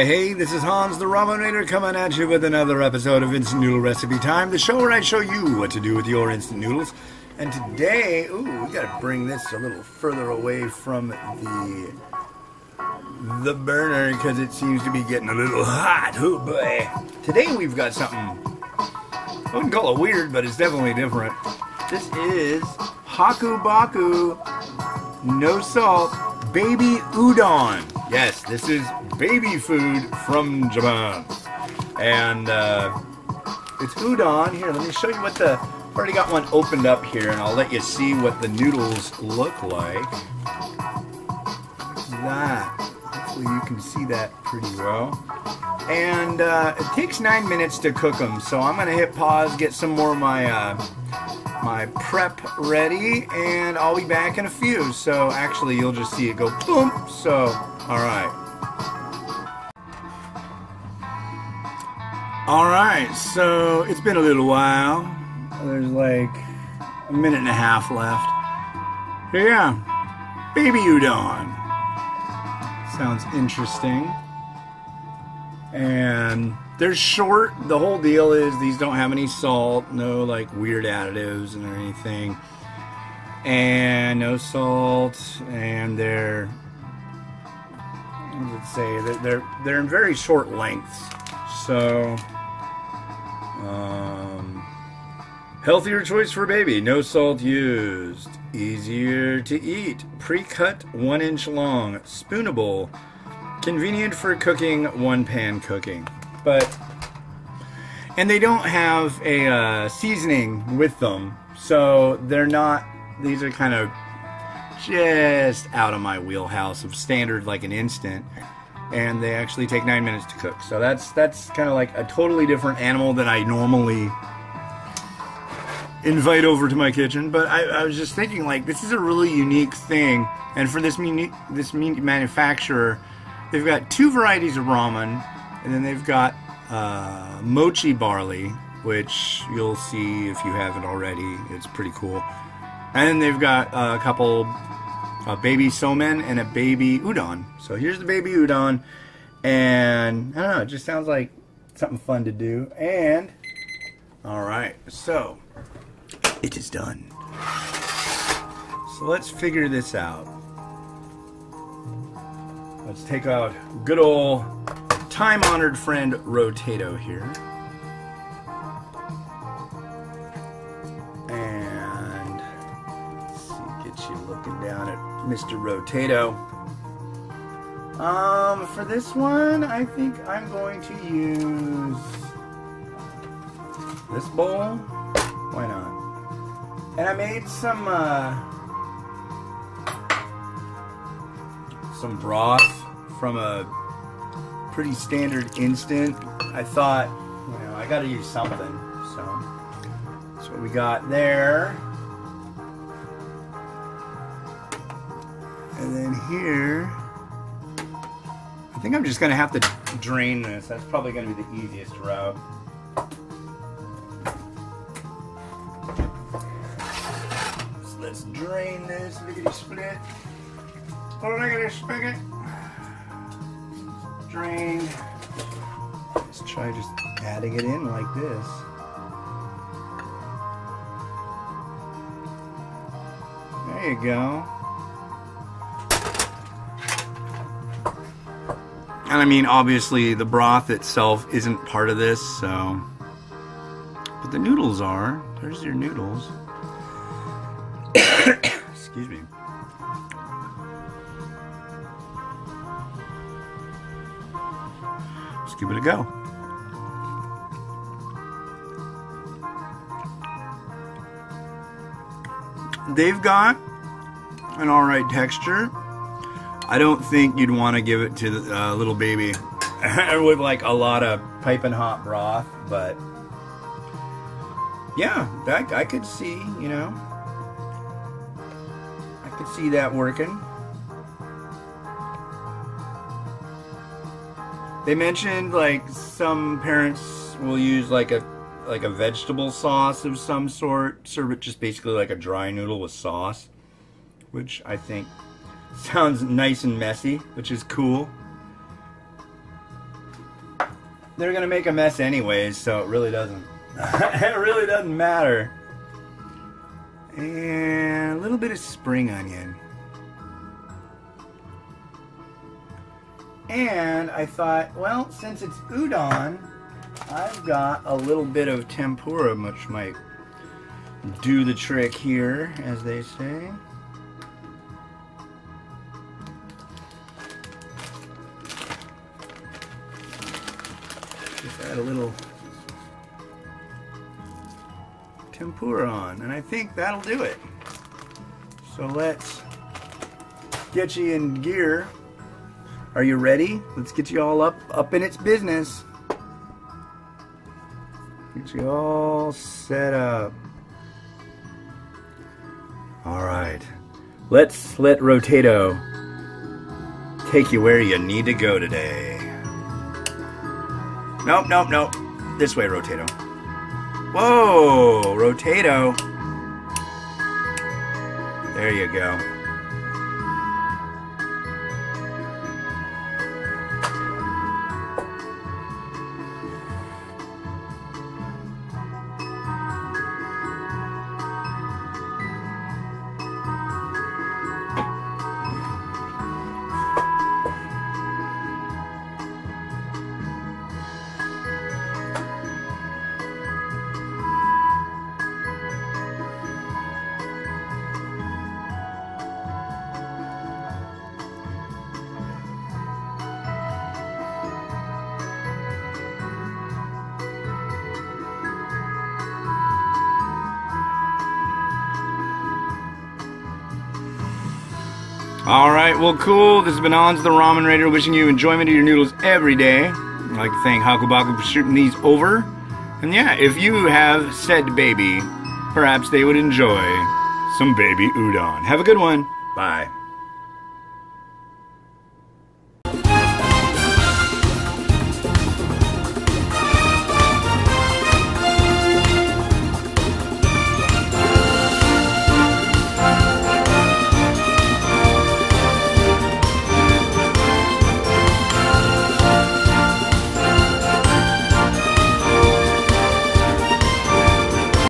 Hey, this is Hans the Ramenator coming at you with another episode of Instant Noodle Recipe Time, the show where I show you what to do with your instant noodles. And today, we gotta bring this a little further away from the burner because it seems to be getting a little hot. Oh boy. Today we've got something, I wouldn't call it weird, but it's definitely different. This is Hakubaku, no salt, baby udon. Yes, this is baby food from Japan. And it's udon. Here, let me show you what I've already got one opened up here, and I'll let you see what the noodles look like. That. Hopefully you can see that pretty well. And it takes 9 minutes to cook them, so I'm going to hit pause, get some more of my prep ready, and I'll be back in a few. So actually you'll just see it go boom. So alright, so it's been a little while. There's like a minute and a half left. Here, yeah, baby udon. Sounds interesting. And they're short. The whole deal is these don't have any salt, no like weird additives or anything, and no salt. And they're, let's say they're in very short lengths. So healthier choice for baby. No salt used. Easier to eat. Pre-cut, 1 inch long. Spoonable. Convenient for cooking, one pan cooking. And they don't have a seasoning with them, so they're not, these are kind of just out of my wheelhouse of standard, like an instant, and they actually take 9 minutes to cook. So that's kind of like a totally different animal than I normally invite over to my kitchen. But I was just thinking, like, this is a really unique thing, and for this meat manufacturer, they've got 2 varieties of ramen, and then they've got mochi barley, which you'll see if you haven't already. It's pretty cool. And then they've got a couple baby somen and a baby udon. So here's the baby udon, and I don't know, it just sounds like something fun to do. And alright, so it is done. So let's figure this out. Let's take out good old time-honored friend Rotato here. And let's see, get you looking down at Mr. Rotato. For this one, I think I'm going to use this bowl. Why not? And I made some broth from a pretty standard instant. I thought, you know, I gotta use something, so that's what we got there. And then here, I think I'm just gonna have to drain this. That's probably gonna be the easiest route. So let's drain this lickety split. Oh, look at this spigot. Drain. Let's try just adding it in like this. There you go. And I mean, obviously the broth itself isn't part of this, so, but the noodles are. There's your noodles. Excuse me. Let's give it a go. They've got an alright texture. I don't think you'd want to give it to the little baby with like a lot of piping hot broth, but yeah, that I could see, you know, I could see that working. They mentioned like some parents will use like a vegetable sauce of some sort, serve it just basically like a dry noodle with sauce, which I think sounds nice and messy, which is cool. they're gonna make a mess anyways, so it really doesn't. It really doesn't matter. And a little bit of spring onion. And I thought, well, since it's udon, I've got a little bit of tempura, which might do the trick here, as they say. Just add a little tempura on, and I think that'll do it. So let's get you in gear. Are you ready? Let's get you all up in its business. Get you all set up. Alright. Let's let Rotato take you where you need to go today. Nope, nope, nope. This way, Rotato. Whoa, Rotato. There you go. Alright, well cool. This has been Ons the Ramen Raider, wishing you enjoyment of your noodles every day. I'd like to thank Hakubaku for shooting these over. And yeah, if you have said baby, perhaps they would enjoy some baby udon. Have a good one. Bye.